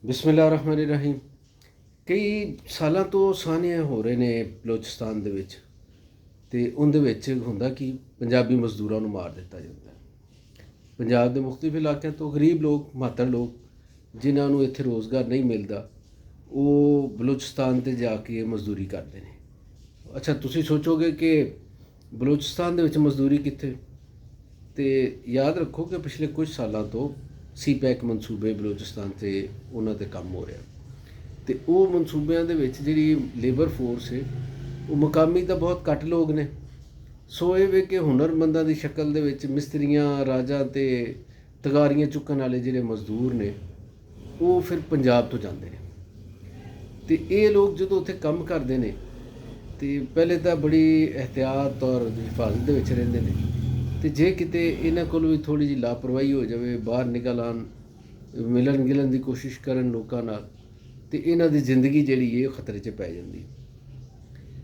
ਬਿਸਮਿਲ੍ਲਾਹਿਰਰਹਿਮਾਨਿਰਰਹੀਮ। ਕਈ ਸਾਲਾਂ ਤੋਂ ਸਾਹਨੀਆਂ ਹੋ ਰਹੇ ਨੇ ਬਲੋਚਿਸਤਾਨ ਦੇ ਵਿੱਚ, ਅਤੇ ਉਹਦੇ ਵਿੱਚ ਹੁੰਦਾ ਕਿ ਪੰਜਾਬੀ ਮਜ਼ਦੂਰਾਂ ਨੂੰ ਮਾਰ ਦਿੱਤਾ ਜਾਂਦਾ ਹੈ। ਪੰਜਾਬ ਦੇ ਮੁਖਤਲਿਫ ਇਲਾਕਿਆਂ ਤੋਂ ਗਰੀਬ ਲੋਕ, ਮਾਤੜ ਲੋਕ, ਜਿਨ੍ਹਾਂ ਨੂੰ ਇੱਥੇ ਰੋਜ਼ਗਾਰ ਨਹੀਂ ਮਿਲਦਾ, ਉਹ ਬਲੋਚਿਸਤਾਨ 'ਤੇ ਜਾ ਕੇ ਮਜ਼ਦੂਰੀ ਕਰਦੇ ਨੇ। ਅੱਛਾ, ਤੁਸੀਂ ਸੋਚੋਗੇ ਕਿ ਬਲੋਚਿਸਤਾਨ ਦੇ ਵਿੱਚ ਮਜ਼ਦੂਰੀ ਕਿੱਥੇ? ਅਤੇ ਯਾਦ ਰੱਖੋ ਕਿ ਪਿਛਲੇ ਕੁਝ ਸਾਲਾਂ ਤੋਂ CPEC ਮਨਸੂਬੇ ਬਲੋਚਿਸਤਾਨ 'ਤੇ ਉਹਨਾਂ 'ਤੇ ਕੰਮ ਹੋ ਰਿਹਾ, ਅਤੇ ਉਹ ਮਨਸੂਬਿਆਂ ਦੇ ਵਿੱਚ ਜਿਹੜੀ ਲੇਬਰ ਫੋਰਸ ਹੈ ਉਹ ਮੁਕਾਮੀ ਤਾਂ ਬਹੁਤ ਘੱਟ ਲੋਕ ਨੇ। ਸੋ ਇਹ ਵੇ ਕਿ ਹੁਨਰਮੰਦਾਂ ਦੀ ਸ਼ਕਲ ਦੇ ਵਿੱਚ ਮਿਸਤਰੀਆਂ, ਰਾਜਾਂ ਅਤੇ ਤਗਾਰੀਆਂ ਚੁੱਕਣ ਵਾਲੇ ਜਿਹੜੇ ਮਜ਼ਦੂਰ ਨੇ, ਉਹ ਫਿਰ ਪੰਜਾਬ ਤੋਂ ਜਾਂਦੇ ਨੇ। ਅਤੇ ਇਹ ਲੋਕ ਜਦੋਂ ਉੱਥੇ ਕੰਮ ਕਰਦੇ ਨੇ ਅਤੇ ਪਹਿਲੇ ਤਾਂ ਬੜੀ ਇਹਤਿਆਤ ਔਰ ਹਿਫਾਜ਼ਤ ਦੇ ਵਿੱਚ ਰਹਿੰਦੇ ਨੇ, ਅਤੇ ਜੇ ਕਿਤੇ ਇਹਨਾਂ ਕੋਲ ਵੀ ਥੋੜ੍ਹੀ ਜਿਹੀ ਲਾਪਰਵਾਹੀ ਹੋ ਜਾਵੇ, ਬਾਹਰ ਨਿਕਲ ਆਉਣ, ਮਿਲਣ ਗਿਲਣ ਦੀ ਕੋਸ਼ਿਸ਼ ਕਰਨ ਲੋਕਾਂ ਨਾਲ, ਅਤੇ ਇਹਨਾਂ ਦੀ ਜ਼ਿੰਦਗੀ ਜਿਹੜੀ ਹੈ ਖਤਰੇ 'ਚ ਪੈ ਜਾਂਦੀ।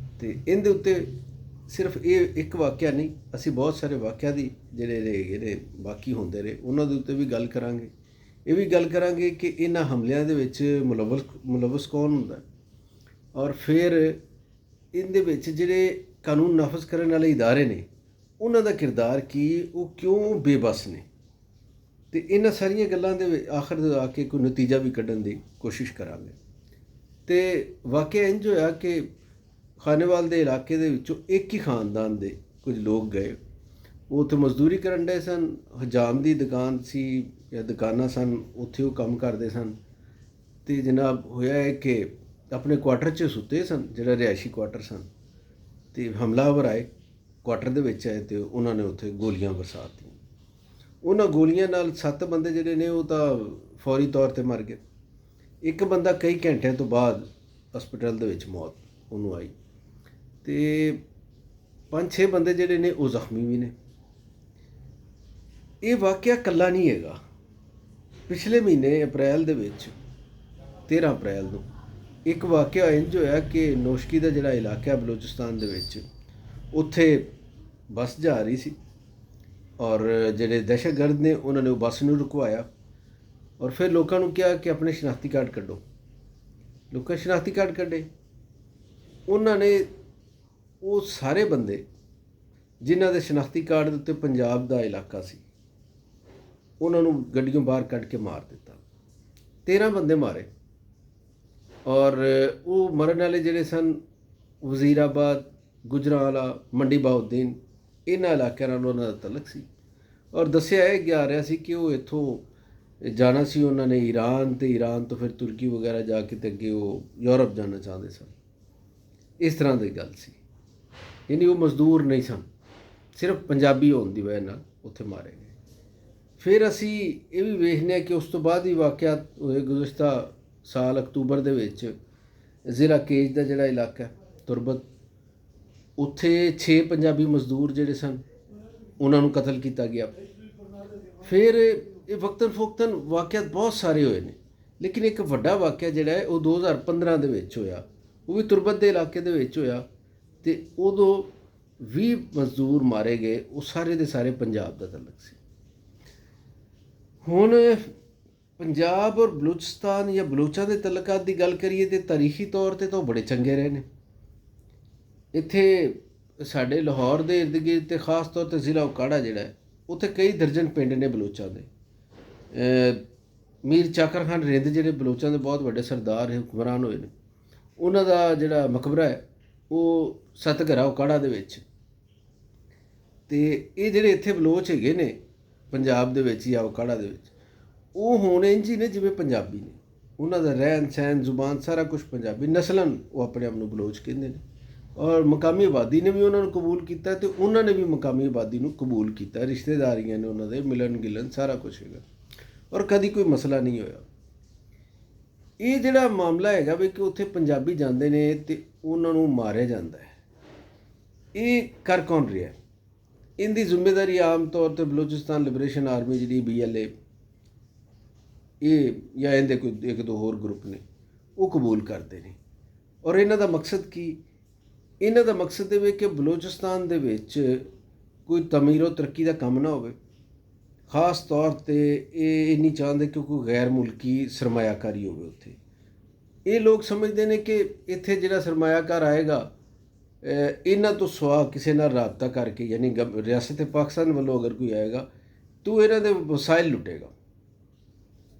ਅਤੇ ਇਹਦੇ ਉੱਤੇ ਸਿਰਫ ਇਹ ਇੱਕ ਵਾਕਿਆ ਨਹੀਂ, ਅਸੀਂ ਬਹੁਤ ਸਾਰੇ ਵਾਕਿਆ ਦੀ ਜਿਹੜੇ ਬਾਕੀ ਹੁੰਦੇ ਰਹੇ ਉਹਨਾਂ ਦੇ ਉੱਤੇ ਵੀ ਗੱਲ ਕਰਾਂਗੇ। ਇਹ ਵੀ ਗੱਲ ਕਰਾਂਗੇ ਕਿ ਇਹਨਾਂ ਹਮਲਿਆਂ ਦੇ ਵਿੱਚ ਮੁਲਵਸ ਕੌਣ ਹੁੰਦਾ, ਔਰ ਫਿਰ ਇਹਦੇ ਵਿੱਚ ਜਿਹੜੇ ਕਾਨੂੰਨ ਨਾਫਜ਼ ਕਰਨ ਵਾਲੇ ਇਦਾਰੇ ਨੇ ਉਹਨਾਂ ਦਾ ਕਿਰਦਾਰ ਕੀ, ਉਹ ਕਿਉਂ ਬੇਬਸ ਨੇ। ਅਤੇ ਇਹਨਾਂ ਸਾਰੀਆਂ ਗੱਲਾਂ ਦੇ ਵਿੱਚ ਆਖਰ ਆ ਕੇ ਕੋਈ ਨਤੀਜਾ ਵੀ ਕੱਢਣ ਦੀ ਕੋਸ਼ਿਸ਼ ਕਰਾਂਗੇ। ਅਤੇ ਵਾਕਿਆ ਇੰਝ ਹੋਇਆ ਕਿ ਖਾਨੇਵਾਲ ਦੇ ਇਲਾਕੇ ਦੇ ਵਿੱਚੋਂ ਇੱਕ ਹੀ ਖਾਨਦਾਨ ਦੇ ਕੁਝ ਲੋਕ ਗਏ, ਉਹ ਉੱਥੇ ਮਜ਼ਦੂਰੀ ਕਰਨ ਡਏ ਸਨ। ਹਜਾਮ ਦੀ ਦੁਕਾਨ ਸੀ ਜਾਂ ਦੁਕਾਨਾਂ ਸਨ, ਉੱਥੇ ਉਹ ਕੰਮ ਕਰਦੇ ਸਨ। ਅਤੇ ਜਨਾਬ ਹੋਇਆ ਹੈ ਕਿ ਆਪਣੇ ਕੁਆਟਰ 'ਚ ਸੁੱਤੇ ਸਨ, ਜਿਹੜਾ ਰਿਹਾਇਸ਼ੀ ਕੁਆਟਰ ਸਨ, ਅਤੇ ਹਮਲਾਵਰ ਆਏ, ਕੁਆਟਰ ਦੇ ਵਿੱਚ ਆਏ, ਅਤੇ ਉਹਨਾਂ ਨੇ ਉੱਥੇ ਗੋਲੀਆਂ ਬਰਸਾਤੀਆਂ। ਉਹਨਾਂ ਗੋਲੀਆਂ ਨਾਲ 7 ਬੰਦੇ ਜਿਹੜੇ ਨੇ ਉਹ ਤਾਂ ਫੌਰੀ ਤੌਰ 'ਤੇ ਮਰ ਗਏ। ਇੱਕ ਬੰਦਾ ਕਈ ਘੰਟਿਆਂ ਤੋਂ ਬਾਅਦ ਹਸਪੀਟਲ ਦੇ ਵਿੱਚ ਮੌਤ ਉਹਨੂੰ ਆਈ, ਅਤੇ 5-6 ਬੰਦੇ ਜਿਹੜੇ ਨੇ ਉਹ ਜ਼ਖਮੀ ਵੀ ਨੇ। ਇਹ ਵਾਕਿਆ ਇਕੱਲਾ ਨਹੀਂ ਹੈਗਾ। ਪਿਛਲੇ ਮਹੀਨੇ ਅਪ੍ਰੈਲ ਦੇ ਵਿੱਚ 13 ਅਪ੍ਰੈਲ ਨੂੰ ਇੱਕ ਵਾਕਿਆ ਇੰਝ ਹੋਇਆ ਕਿ ਨੋਸ਼ਕੀ ਦਾ ਜਿਹੜਾ ਇਲਾਕਾ ਬਲੋਚਿਸਤਾਨ ਦੇ ਵਿੱਚ, ਉੱਥੇ ਬੱਸ ਜਾ ਰਹੀ ਸੀ, ਔਰ ਜਿਹੜੇ ਦਹਿਸ਼ਤਗਰਦ ਨੇ ਉਹਨਾਂ ਨੇ ਉਹ ਬੱਸ ਨੂੰ ਰੁਕਵਾਇਆ, ਔਰ ਫਿਰ ਲੋਕਾਂ ਨੂੰ ਕਿਹਾ ਕਿ ਆਪਣੇ ਸ਼ਨਾਖਤੀ ਕਾਰਡ ਕੱਢੋ। ਲੋਕਾਂ ਸ਼ਨਾਖਤੀ ਕਾਰਡ ਕੱਢੇ। ਉਹਨਾਂ ਨੇ ਉਹ ਸਾਰੇ ਬੰਦੇ ਜਿਨ੍ਹਾਂ ਦੇ ਸ਼ਨਾਖਤੀ ਕਾਰਡ ਦੇ ਉੱਤੇ ਪੰਜਾਬ ਦਾ ਇਲਾਕਾ ਸੀ, ਉਹਨਾਂ ਨੂੰ ਗੱਡੀਆਂ ਬਾਹਰ ਕੱਢ ਕੇ ਮਾਰ ਦਿੱਤਾ। 13 ਬੰਦੇ ਮਾਰੇ, ਔਰ ਉਹ ਮਰਨ ਵਾਲੇ ਜਿਹੜੇ ਸਨ ਵਜ਼ੀਰਾਬਾਦ, ਗੁਜਰਾਂਵਾਲਾ, ਮੰਡੀ ਬਾਉਦੀਨ, ਇਹਨਾਂ ਇਲਾਕਿਆਂ ਨਾਲ ਉਹਨਾਂ ਦਾ ਤਲਕ ਸੀ। ਔਰ ਦੱਸਿਆ ਇਹ ਜਾ ਰਿਹਾ ਸੀ ਕਿ ਉਹ ਇੱਥੋਂ ਜਾਣਾ ਸੀ ਉਹਨਾਂ ਨੇ ਈਰਾਨ, ਅਤੇ ਈਰਾਨ ਤੋਂ ਫਿਰ ਤੁਰਕੀ ਵਗੈਰਾ ਜਾ ਕੇ ਅਤੇ ਅੱਗੇ ਉਹ ਯੂਰਪ ਜਾਣਾ ਚਾਹੁੰਦੇ ਸਨ। ਇਸ ਤਰ੍ਹਾਂ ਦੀ ਗੱਲ ਸੀ, ਯਾਨੀ ਉਹ ਮਜ਼ਦੂਰ ਨਹੀਂ ਸਨ, ਸਿਰਫ ਪੰਜਾਬੀ ਹੋਣ ਦੀ ਵਜ੍ਹਾ ਨਾਲ ਉੱਥੇ ਮਾਰੇ ਗਏ। ਫਿਰ ਅਸੀਂ ਇਹ ਵੀ ਵੇਖਦੇ ਹਾਂ ਕਿ ਉਸ ਤੋਂ ਬਾਅਦ ਹੀ ਵਾਕਿਆ ਹੋਏ ਗੁਜ਼ਸ਼ਤਾ ਸਾਲ ਅਕਤੂਬਰ ਦੇ ਵਿੱਚ ਜ਼ਿਲ੍ਹਾ ਕੇਜ ਦਾ ਜਿਹੜਾ ਇਲਾਕਾ ਤੁਰਬਤ, ਉੱਥੇ 6 ਪੰਜਾਬੀ ਮਜ਼ਦੂਰ ਜਿਹੜੇ ਸਨ ਉਹਨਾਂ ਨੂੰ ਕਤਲ ਕੀਤਾ ਗਿਆ। ਫਿਰ ਇਹ ਵਕਤਨ ਫੋਕਤਨ ਵਾਕਿਆਤ ਬਹੁਤ ਸਾਰੇ ਹੋਏ ਨੇ, ਲੇਕਿਨ ਇੱਕ ਵੱਡਾ ਵਾਕਿਆ ਜਿਹੜਾ ਹੈ ਉਹ 2015 ਦੇ ਵਿੱਚ ਹੋਇਆ, ਉਹ ਵੀ ਤੁਰਬਤ ਦੇ ਇਲਾਕੇ ਦੇ ਵਿੱਚ ਹੋਇਆ, ਅਤੇ ਉਦੋਂ 20 ਮਜ਼ਦੂਰ ਮਾਰੇ ਗਏ। ਉਹ ਸਾਰੇ ਦੇ ਸਾਰੇ ਪੰਜਾਬ ਦਾ ਤਲਕ ਸੀ। ਹੁਣ ਪੰਜਾਬ ਔਰ ਬਲੂਚਿਸਤਾਨ ਜਾਂ ਬਲੋਚਾਂ ਦੇ ਤਲਕਾਤ ਦੀ ਗੱਲ ਕਰੀਏ ਤਾਂ ਤਾਰੀਖੀ ਤੌਰ 'ਤੇ ਤਾਂ ਉਹ ਬੜੇ ਚੰਗੇ ਰਹੇ ਨੇ। ਇੱਥੇ ਸਾਡੇ ਲਾਹੌਰ ਦੇ ਇਰਦ ਗਿਰਦ, ਅਤੇ ਖ਼ਾਸ ਤੌਰ 'ਤੇ ਜ਼ਿਲ੍ਹਾ ਉਕਾੜਾ ਜਿਹੜਾ ਹੈ, ਉੱਥੇ ਕਈ ਦਰਜਨ ਪਿੰਡ ਨੇ ਬਲੋਚਾਂ ਦੇ। ਮੀਰ ਚਾਕਰ ਖਾਨ ਰਿੰਦ ਜਿਹੜੇ ਬਲੋਚਾਂ ਦੇ ਬਹੁਤ ਵੱਡੇ ਸਰਦਾਰ ਹੁਕਮਰਾਨ ਹੋਏ ਨੇ, ਉਹਨਾਂ ਦਾ ਜਿਹੜਾ ਮਕਬਰਾ ਹੈ ਉਹ ਸਤਘਰਾ ਉਕਾੜਾ ਦੇ ਵਿੱਚ। ਅਤੇ ਇਹ ਜਿਹੜੇ ਇੱਥੇ ਬਲੋਚ ਹੈਗੇ ਨੇ ਪੰਜਾਬ ਦੇ ਵਿੱਚ ਜਾਂ ਉਕਾੜਾ ਦੇ ਵਿੱਚ, ਉਹ ਹੁਣ ਇੰਝ ਹੀ ਨੇ ਜਿਵੇਂ ਪੰਜਾਬੀ ਨੇ। ਉਹਨਾਂ ਦਾ ਰਹਿਣ ਸਹਿਣ, ਜ਼ੁਬਾਨ, ਸਾਰਾ ਕੁਛ ਪੰਜਾਬੀ। ਨਸਲਨ ਉਹ ਆਪਣੇ ਆਪ ਨੂੰ ਬਲੋਚ ਕਹਿੰਦੇ ਨੇ, ਔਰ ਮਕਾਮੀ ਆਬਾਦੀ ਨੇ ਵੀ ਉਹਨਾਂ ਨੂੰ ਕਬੂਲ ਕੀਤਾ, ਅਤੇ ਉਹਨਾਂ ਨੇ ਵੀ ਮਕਾਮੀ ਆਬਾਦੀ ਨੂੰ ਕਬੂਲ ਕੀਤਾ। ਰਿਸ਼ਤੇਦਾਰੀਆਂ ਨੇ ਉਹਨਾਂ ਦੇ, ਮਿਲਣ ਗਿਲਣ ਸਾਰਾ ਕੁਛ ਹੈਗਾ, ਔਰ ਕਦੀ ਕੋਈ ਮਸਲਾ ਨਹੀਂ ਹੋਇਆ। ਇਹ ਜਿਹੜਾ ਮਾਮਲਾ ਹੈਗਾ ਵੀ ਕਿ ਉੱਥੇ ਪੰਜਾਬੀ ਜਾਂਦੇ ਨੇ ਅਤੇ ਉਹਨਾਂ ਨੂੰ ਮਾਰਿਆ ਜਾਂਦਾ ਹੈ, ਇਹ ਕਰ ਕੌਣ ਰਿਹਾ? ਇਹਦੀ ਜ਼ਿੰਮੇਵਾਰੀ ਆਮ ਤੌਰ 'ਤੇ ਬਲੋਚਿਸਤਾਨ ਲਿਬਰੇਸ਼ਨ ਆਰਮੀ ਜਿਹੜੀ BLA, ਇਹ ਜਾਂ ਇਹਦੇ ਕੋਈ 1-2 ਹੋਰ ਗਰੁੱਪ ਨੇ, ਉਹ ਕਬੂਲ ਕਰਦੇ ਨੇ। ਔਰ ਇਹਨਾਂ ਦਾ ਮਕਸਦ ਕੀ? ਇਹਨਾਂ ਦਾ ਮਕਸਦ ਇਹ ਵੇ ਕਿ ਬਲੋਚਿਸਤਾਨ ਦੇ ਵਿੱਚ ਕੋਈ ਤਮੀਰ ਔਰ ਤਰੱਕੀ ਦਾ ਕੰਮ ਨਾ ਹੋਵੇ, ਖਾਸ ਤੌਰ 'ਤੇ ਇਹ ਨਹੀਂ ਚਾਹੁੰਦੇ ਕਿ ਕੋਈ ਗੈਰ ਮੁਲਕੀ ਸਰਮਾਇਆਕਾਰੀ ਹੋਵੇ ਉੱਥੇ। ਇਹ ਲੋਕ ਸਮਝਦੇ ਨੇ ਕਿ ਇੱਥੇ ਜਿਹੜਾ ਸਰਮਾਇਆਕਾਰ ਆਏਗਾ ਇਹਨਾਂ ਤੋਂ ਸਿਵਾ ਕਿਸੇ ਨਾਲ ਰਾਬਤਾ ਕਰਕੇ, ਯਾਨੀ ਰਿਆਸਤ ਪਾਕਿਸਤਾਨ ਵੱਲੋਂ ਅਗਰ ਕੋਈ ਆਏਗਾ ਤਾਂ ਇਹਨਾਂ ਦੇ ਵਸਾਇਲ ਲੁੱਟੇਗਾ।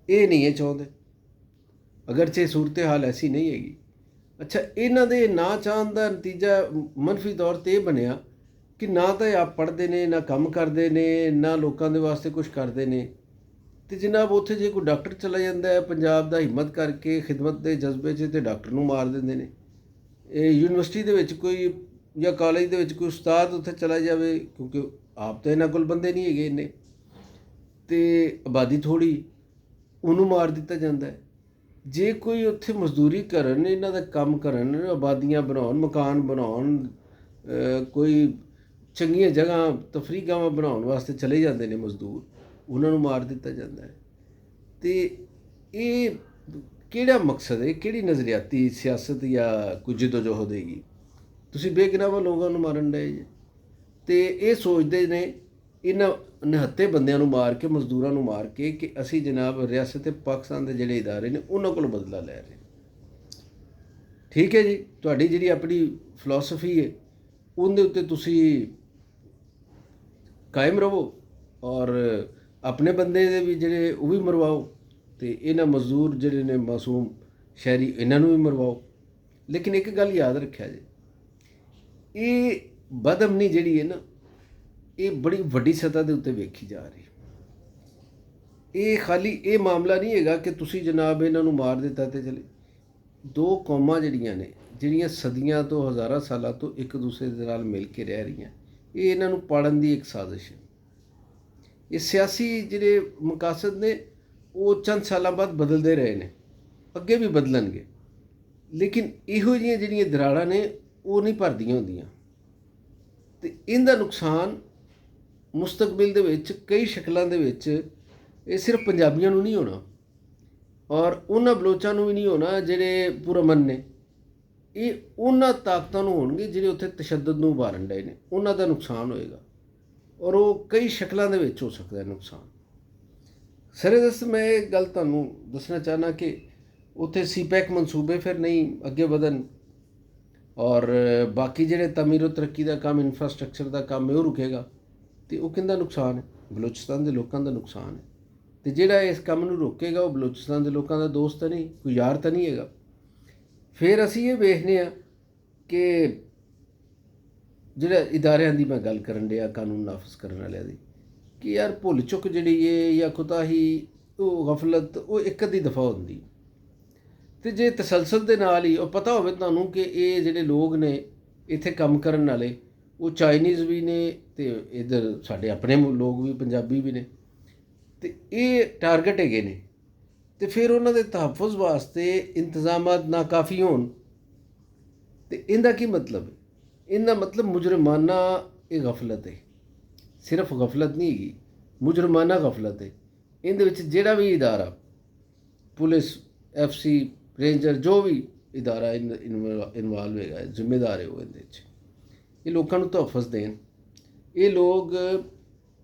ਇਹ ਨਹੀਂ ਇਹ ਚਾਹੁੰਦੇ, ਅਗਰਚੇ ਸੂਰਤ ਹਾਲ ਐਸੀ ਨਹੀਂ ਹੈਗੀ। ਅੱਛਾ, ਇਹਨਾਂ ਦੇ ਨਾ ਚਾਹਣ ਦਾ ਨਤੀਜਾ ਮੰਨਫੀ ਤੌਰ 'ਤੇ ਇਹ ਬਣਿਆ ਕਿ ਨਾ ਤਾਂ ਇਹ ਆਪ ਪੜ੍ਹਦੇ ਨੇ, ਨਾ ਕੰਮ ਕਰਦੇ ਨੇ, ਨਾ ਲੋਕਾਂ ਦੇ ਵਾਸਤੇ ਕੁਛ ਕਰਦੇ ਨੇ। ਅਤੇ ਜਨਾਬ ਉੱਥੇ ਜੇ ਕੋਈ ਡਾਕਟਰ ਚਲਾ ਜਾਂਦਾ ਹੈ ਪੰਜਾਬ ਦਾ ਹਿੰਮਤ ਕਰਕੇ ਖਿਦਮਤ ਦੇ ਜਜ਼ਬੇ 'ਚ, ਤਾਂ ਡਾਕਟਰ ਨੂੰ ਮਾਰ ਦਿੰਦੇ ਨੇ। ਇਹ ਯੂਨੀਵਰਸਿਟੀ ਦੇ ਵਿੱਚ ਕੋਈ ਜਾਂ ਕਾਲਜ ਦੇ ਵਿੱਚ ਕੋਈ ਉਸਤਾਦ ਉੱਥੇ ਚਲਾ ਜਾਵੇ, ਕਿਉਂਕਿ ਆਪ ਤਾਂ ਇਹਨਾਂ ਕੋਲ ਬੰਦੇ ਨਹੀਂ ਹੈਗੇ ਇੰਨੇ, ਅਤੇ ਆਬਾਦੀ ਥੋੜ੍ਹੀ, ਉਹਨੂੰ ਮਾਰ ਦਿੱਤਾ ਜਾਂਦਾ ਹੈ। ਜੇ ਕੋਈ ਉੱਥੇ ਮਜ਼ਦੂਰੀ ਕਰਨ, ਇਹਨਾਂ ਦਾ ਕੰਮ ਕਰਨ, ਆਬਾਦੀਆਂ ਬਣਾਉਣ, ਮਕਾਨ ਬਣਾਉਣ, ਕੋਈ ਚੰਗੀਆਂ ਜਗ੍ਹਾ ਤਫਰੀਹਗਾਹਾਂ ਬਣਾਉਣ ਵਾਸਤੇ ਚਲੇ ਜਾਂਦੇ ਨੇ ਮਜ਼ਦੂਰ, ਉਹਨਾਂ ਨੂੰ ਮਾਰ ਦਿੱਤਾ ਜਾਂਦਾ ਹੈ। ਅਤੇ ਇਹ ਕਿਹੜਾ ਮਕਸਦ ਹੈ, ਕਿਹੜੀ ਨਜ਼ਰੀਆਤੀ ਸਿਆਸਤ ਜਾਂ ਕੋਈ ਜਦੋਜਹਿਦ ਹੈਗੀ? ਤੁਸੀਂ ਬੇਗਨਾਹ ਲੋਕਾਂ ਨੂੰ ਮਾਰਨ ਡਏ ਜੇ। ਅਤੇ ਇਹ ਸੋਚਦੇ ਨੇ ਇਹਨਾਂ ਨਿਹੱਥੇ ਬੰਦਿਆਂ ਨੂੰ ਮਾਰ ਕੇ, ਮਜ਼ਦੂਰਾਂ ਨੂੰ ਮਾਰ ਕੇ, ਕਿ ਅਸੀਂ ਜਨਾਬ ਰਿਆਸਤ ਪਾਕਿਸਤਾਨ ਦੇ ਜਿਹੜੇ ਇਦਾਰੇ ਨੇ ਉਹਨਾਂ ਕੋਲ ਬਦਲਾ ਲੈ ਰਹੇ। ਠੀਕ ਹੈ ਜੀ, ਤੁਹਾਡੀ ਜਿਹੜੀ ਆਪਣੀ ਫਿਲਾਸਫੀ ਹੈ ਉਹਦੇ ਉੱਤੇ ਤੁਸੀਂ ਕਾਇਮ ਰਹੋ ਔਰ ਆਪਣੇ ਬੰਦੇ ਦੇ ਵੀ ਜਿਹੜੇ ਉਹ ਵੀ ਮਰਵਾਓ, ਅਤੇ ਇਹਨਾਂ ਮਜ਼ਦੂਰ ਜਿਹੜੇ ਨੇ ਮਾਸੂਮ ਸ਼ਹਿਰੀ ਇਹਨਾਂ ਨੂੰ ਵੀ ਮਰਵਾਓ। ਲੇਕਿਨ ਇੱਕ ਗੱਲ ਯਾਦ ਰੱਖਿਆ ਜੀ, ਇਹ ਬਦਅਮਨੀ ਜਿਹੜੀ ਹੈ ਨਾ, ਇਹ ਬੜੀ ਵੱਡੀ ਸਤ੍ਹਾ ਦੇ ਉੱਤੇ ਵੇਖੀ ਜਾ ਰਹੀ। ਇਹ ਖਾਲੀ ਇਹ ਮਾਮਲਾ ਨਹੀਂ ਹੈਗਾ ਕਿ ਤੁਸੀਂ ਜਨਾਬ ਇਹਨਾਂ ਨੂੰ ਮਾਰ ਦਿੱਤਾ ਅਤੇ ਚਲੇ। ਦੋ ਕੌਮਾਂ ਜਿਹੜੀਆਂ ਨੇ, ਜਿਹੜੀਆਂ ਸਦੀਆਂ ਤੋਂ ਹਜ਼ਾਰਾਂ ਸਾਲਾਂ ਤੋਂ ਇੱਕ ਦੂਸਰੇ ਦੇ ਨਾਲ ਮਿਲ ਕੇ ਰਹਿ ਰਹੀਆਂ, ਇਹ ਇਹਨਾਂ ਨੂੰ ਪਾੜਨ ਦੀ ਇੱਕ ਸਾਜ਼ਿਸ਼ ਹੈ। ਇਹ ਸਿਆਸੀ ਜਿਹੜੇ ਮਕਾਸਦ ਨੇ ਉਹ ਚੰਦ ਸਾਲਾਂ ਬਾਅਦ ਬਦਲਦੇ ਰਹੇ ਨੇ, ਅੱਗੇ ਵੀ ਬਦਲਣਗੇ, ਲੇਕਿਨ ਇਹੋ ਜਿਹੀਆਂ ਜਿਹੜੀਆਂ ਦਰਾੜਾਂ ਨੇ ਉਹ ਨਹੀਂ ਭਰਦੀਆਂ ਹੁੰਦੀਆਂ। ਅਤੇ ਇਹਦਾ ਨੁਕਸਾਨ ਮੁਸਤਕਬਲ ਦੇ ਵਿੱਚ ਕਈ ਸ਼ਕਲਾਂ ਦੇ ਵਿੱਚ ਇਹ ਸਿਰਫ ਪੰਜਾਬੀਆਂ ਨੂੰ ਨਹੀਂ ਹੋਣਾ, ਔਰ ਉਹਨਾਂ ਬਲੋਚਾਂ ਨੂੰ ਵੀ ਨਹੀਂ ਹੋਣਾ ਜਿਹੜੇ ਪੁਰਅਮਨ ਨੇ। ਇਹ ਉਹਨਾਂ ਤਾਕਤਾਂ ਨੂੰ ਹੋਣਗੇ ਜਿਹੜੇ ਉੱਥੇ ਤਸ਼ੱਦਦ ਨੂੰ ਉਭਾਰਨ ਡਏ ਨੇ, ਉਹਨਾਂ ਦਾ ਨੁਕਸਾਨ ਹੋਏਗਾ, ਔਰ ਉਹ ਕਈ ਸ਼ਕਲਾਂ ਦੇ ਵਿੱਚ ਹੋ ਸਕਦਾ ਹੈ ਨੁਕਸਾਨ। ਸਰਦਸਤ ਮੈਂ ਇਹ ਗੱਲ ਤੁਹਾਨੂੰ ਦੱਸਣਾ ਚਾਹੁੰਦਾ ਕਿ ਉੱਥੇ ਸੀਪੈਕ ਮਨਸੂਬੇ ਫਿਰ ਨਹੀਂ ਅੱਗੇ ਵਧਣ, ਔਰ ਬਾਕੀ ਜਿਹੜੇ ਤਮੀਰ ਤਰੱਕੀ ਦਾ ਕੰਮ, ਇਨਫਰਾਸਟਰਕਚਰ ਦਾ ਕੰਮ ਹੈ ਉਹ ਰੁਕੇਗਾ, ਅਤੇ ਉਹ ਕਿਹਦਾ ਨੁਕਸਾਨ ਹੈ? ਬਲੋਚਿਸਤਾਨ ਦੇ ਲੋਕਾਂ ਦਾ ਨੁਕਸਾਨ ਹੈ। ਅਤੇ ਜਿਹੜਾ ਇਸ ਕੰਮ ਨੂੰ ਰੋਕੇਗਾ ਉਹ ਬਲੋਚਿਸਤਾਨ ਦੇ ਲੋਕਾਂ ਦਾ ਦੋਸਤ ਤਾਂ ਨਹੀਂ, ਕੋਈ ਯਾਰ ਤਾਂ ਨਹੀਂ ਹੈਗਾ। ਫਿਰ ਅਸੀਂ ਇਹ ਵੇਖਦੇ ਹਾਂ ਕਿ ਜਿਹੜਾ ਇਦਾਰਿਆਂ ਦੀ ਮੈਂ ਗੱਲ ਕਰਨ ਡਿਆ, ਕਾਨੂੰਨ ਨਾਫਜ਼ ਕਰਨ ਵਾਲਿਆਂ ਦੀ, ਕਿ ਯਾਰ ਭੁੱਲ ਚੁੱਕ ਜਿਹੜੀ ਹੈ ਜਾਂ ਕੁਤਾਹੀ, ਉਹ ਗਫਲਤ, ਉਹ ਇੱਕ ਅੱਧੀ ਦਫਾ ਹੁੰਦੀ। ਅਤੇ ਜੇ ਤਸਲਸਲ ਦੇ ਨਾਲ ਹੀ ਉਹ ਪਤਾ ਹੋਵੇ ਤੁਹਾਨੂੰ ਕਿ ਇਹ ਜਿਹੜੇ ਲੋਕ ਨੇ ਇੱਥੇ ਕੰਮ ਕਰਨ ਵਾਲੇ, ਉਹ ਚਾਈਨੀਜ਼ ਵੀ ਨੇ ਅਤੇ ਇੱਧਰ ਸਾਡੇ ਆਪਣੇ ਲੋਕ ਵੀ, ਪੰਜਾਬੀ ਵੀ ਨੇ, ਅਤੇ ਇਹ ਟਾਰਗੇਟ ਹੈਗੇ ਨੇ, ਅਤੇ ਫਿਰ ਉਹਨਾਂ ਦੇ ਤਹਫੁਜ਼ ਵਾਸਤੇ ਇੰਤਜ਼ਾਮਾਤ ਨਾਕਾਫੀ ਹੋਣ, ਅਤੇ ਇਹਦਾ ਕੀ ਮਤਲਬ ਹੈ? ਇਹਦਾ ਮਤਲਬ ਮੁਜਰਮਾਨਾ ਇਹ ਗਫਲਤ ਹੈ। ਸਿਰਫ ਗਫਲਤ ਨਹੀਂ ਹੈਗੀ, ਮੁਜਰਮਾਨਾ ਗਫਲਤ ਹੈ। ਇਹਦੇ ਵਿੱਚ ਜਿਹੜਾ ਵੀ ਇਦਾਰਾ, ਪੁਲਿਸ, FC, ਰੇਂਜਰ, ਜੋ ਵੀ ਇਦਾਰਾ ਇਨਵਾਲਵ ਹੈਗਾ, ਜ਼ਿੰਮੇਦਾਰ ਹੈ ਉਹ ਇਹਦੇ 'ਚ। ਇਹ ਲੋਕਾਂ ਨੂੰ ਤਹਫੁਜ਼ ਦੇਣ। ਇਹ ਲੋਕ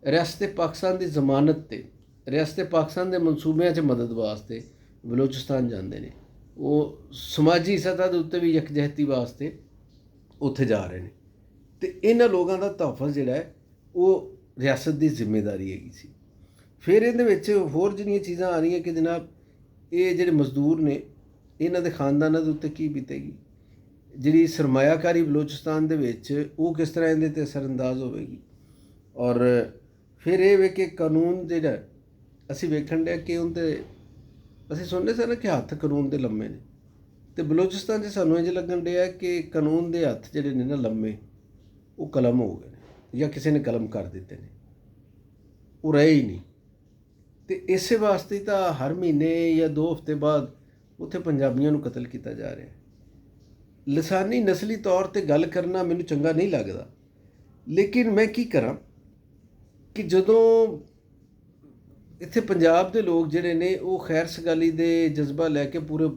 ਰਿਆਸਤ ਪਾਕਿਸਤਾਨ ਦੀ ਜ਼ਮਾਨਤ 'ਤੇ, ਰਿਆਸਤ ਪਾਕਿਸਤਾਨ ਦੇ ਮਨਸੂਬਿਆਂ 'ਚ ਮਦਦ ਵਾਸਤੇ ਬਲੋਚਿਸਤਾਨ ਜਾਂਦੇ ਨੇ। ਉਹ ਸਮਾਜੀ ਸਤ੍ਹਾ ਦੇ ਉੱਤੇ ਵੀ ਯਕਜਹਿਤੀ ਵਾਸਤੇ ਉੱਥੇ ਜਾ ਰਹੇ ਨੇ, ਅਤੇ ਇਹਨਾਂ ਲੋਕਾਂ ਦਾ ਤਹਫੁਜ਼ ਜਿਹੜਾ ਹੈ ਉਹ ਰਿਆਸਤ ਦੀ ਜ਼ਿੰਮੇਦਾਰੀ ਹੈਗੀ ਸੀ। ਫਿਰ ਇਹਦੇ ਵਿੱਚ ਹੋਰ ਜਿਹੜੀਆਂ ਚੀਜ਼ਾਂ ਆ ਰਹੀਆਂ ਕਿ ਜਨਾਬ ਇਹ ਜਿਹੜੇ ਮਜ਼ਦੂਰ ਨੇ, ਇਹਨਾਂ ਦੇ ਖਾਨਦਾਨਾਂ ਦੇ ਉੱਤੇ ਕੀ ਬੀਤੇਗੀ, ਜਿਹੜੀ ਸਰਮਾਇਆਕਾਰੀ ਬਲੋਚਿਸਤਾਨ ਦੇ ਵਿੱਚ ਉਹ ਕਿਸ ਤਰ੍ਹਾਂ ਇਹਦੇ 'ਤੇ ਅਸਰਅੰਦਾਜ਼ ਹੋਵੇਗੀ। ਔਰ ਫਿਰ ਇਹ ਵੇ ਕਿ ਕਾਨੂੰਨ ਜਿਹੜਾ ਅਸੀਂ ਵੇਖਣ ਡਿਆ ਕਿ ਉਹਦੇ ਅਸੀਂ ਸੁਣਦੇ ਸਨ ਕਿ ਹੱਥ ਕਾਨੂੰਨ ਦੇ ਲੰਮੇ ਨੇ, ਅਤੇ ਬਲੋਚਿਸਤਾਨ 'ਚ ਸਾਨੂੰ ਇੰਝ ਲੱਗਣ ਡਿਆ ਕਿ ਕਾਨੂੰਨ ਦੇ ਹੱਥ ਜਿਹੜੇ ਨੇ ਨਾ ਲੰਮੇ, ਉਹ ਕਲਮ ਹੋ ਗਏ ਨੇ ਜਾਂ ਕਿਸੇ ਨੇ ਕਲਮ ਕਰ ਦਿੱਤੇ ਨੇ, ਉਹ ਰਹੇ ਹੀ ਨਹੀਂ। ਅਤੇ ਇਸੇ ਵਾਸਤੇ ਤਾਂ ਹਰ ਮਹੀਨੇ ਜਾਂ 2 ਹਫ਼ਤੇ ਬਾਅਦ ਉੱਥੇ ਪੰਜਾਬੀਆਂ ਨੂੰ ਕਤਲ ਕੀਤਾ ਜਾ ਰਿਹਾ। ਲਸਾਨੀ ਨਸਲੀ ਤੌਰ 'ਤੇ ਗੱਲ ਕਰਨਾ ਮੈਨੂੰ ਚੰਗਾ ਨਹੀਂ ਲੱਗਦਾ, ਲੇਕਿਨ ਮੈਂ ਕੀ ਕਰਾਂ ਕਿ ਜਦੋਂ ਇੱਥੇ ਪੰਜਾਬ ਦੇ ਲੋਕ ਜਿਹੜੇ ਨੇ ਉਹ ਖੈਰ ਸਗਾਲੀ ਦੇ ਜਜ਼ਬਾ ਲੈ ਕੇ ਪੂਰੇ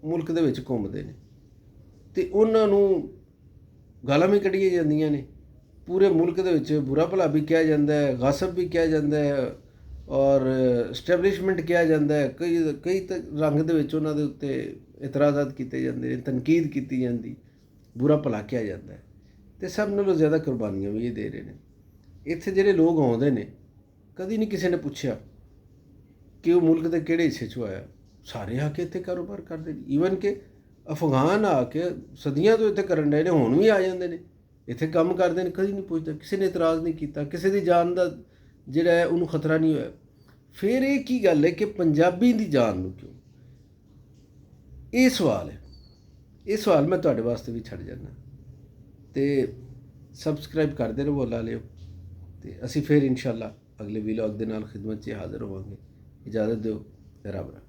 ਮੁਲਕ ਦੇ ਵਿੱਚ ਘੁੰਮਦੇ ਨੇ, ਅਤੇ ਉਹਨਾਂ ਨੂੰ ਗਾਲਾਂ ਵੀ ਕੱਢੀਆਂ ਜਾਂਦੀਆਂ ਨੇ, ਪੂਰੇ ਮੁਲਕ ਦੇ ਵਿੱਚ ਬੁਰਾ ਭਲਾ ਵੀ ਕਿਹਾ ਜਾਂਦਾ ਹੈ, ਗਾਸਬ ਵੀ ਕਿਹਾ ਜਾਂਦਾ ਹੈ, ਔਰ ਸਟੈਬਲਿਸ਼ਮੈਂਟ ਕਿਹਾ ਜਾਂਦਾ ਹੈ, ਕਈ ਰੰਗ ਦੇ ਵਿੱਚ ਉਹਨਾਂ ਦੇ ਉੱਤੇ ਇਤਰਾਜ਼ਾਤ ਕੀਤੇ ਜਾਂਦੇ ਨੇ, ਤਨਕੀਦ ਕੀਤੀ ਜਾਂਦੀ, ਬੁਰਾ ਭਲਾ ਕਿਹਾ ਜਾਂਦਾ ਹੈ, ਅਤੇ ਸਭ ਨਾਲੋਂ ਜ਼ਿਆਦਾ ਕੁਰਬਾਨੀਆਂ ਵੀ ਇਹ ਦੇ ਰਹੇ ਨੇ। ਇੱਥੇ ਜਿਹੜੇ ਲੋਕ ਆਉਂਦੇ ਨੇ, ਕਦੀ ਨਹੀਂ ਕਿਸੇ ਨੇ ਪੁੱਛਿਆ ਕਿ ਉਹ ਮੁਲਕ ਦੇ ਕਿਹੜੇ ਹਿੱਸੇ 'ਚੋਂ ਆਇਆ, ਸਾਰੇ ਆ ਕੇ ਇੱਥੇ ਕਾਰੋਬਾਰ ਕਰਦੇ ਨੇ। ਈਵਨ ਕਿ ਅਫਗਾਨ ਆ ਕੇ ਸਦੀਆਂ ਤੋਂ ਇੱਥੇ ਕਰਨ ਡਏ ਨੇ, ਹੁਣ ਵੀ ਆ ਜਾਂਦੇ ਨੇ, ਇੱਥੇ ਕੰਮ ਕਰਦੇ ਨੇ, ਕਦੀ ਨਹੀਂ ਪੁੱਛਦਾ, ਕਿਸੇ ਨੇ ਇਤਰਾਜ਼ ਨਹੀਂ ਕੀਤਾ, ਕਿਸੇ ਦੀ ਜਾਨ ਦਾ ਜਿਹੜਾ ਹੈ ਉਹਨੂੰ ਖਤਰਾ ਨਹੀਂ ਹੋਇਆ। ਫਿਰ ਇਹ ਕੀ ਗੱਲ ਹੈ ਕਿ ਪੰਜਾਬੀ ਦੀ ਜਾਨ ਨੂੰ ਕਿਉਂ? ਇਹ ਸਵਾਲ ਹੈ। ਇਹ ਸਵਾਲ ਮੈਂ ਤੁਹਾਡੇ ਵਾਸਤੇ ਵੀ ਛੱਡ ਜਾਂਦਾ, ਅਤੇ ਸਬਸਕ੍ਰਾਈਬ ਕਰਦੇ ਰਹੋ, ਲਾ ਲਿਓ, ਅਤੇ ਅਸੀਂ ਫਿਰ ਇਨਸ਼ਾਅੱਲਾ ਅਗਲੇ ਵੀਲੌਗ ਦੇ ਨਾਲ ਖਿਦਮਤ 'ਚ ਹਾਜ਼ਰ ਹੋਵਾਂਗੇ। ਇਜਾਜ਼ਤ ਦਿਓ, ਰੱਬ ਰੱਖਾ।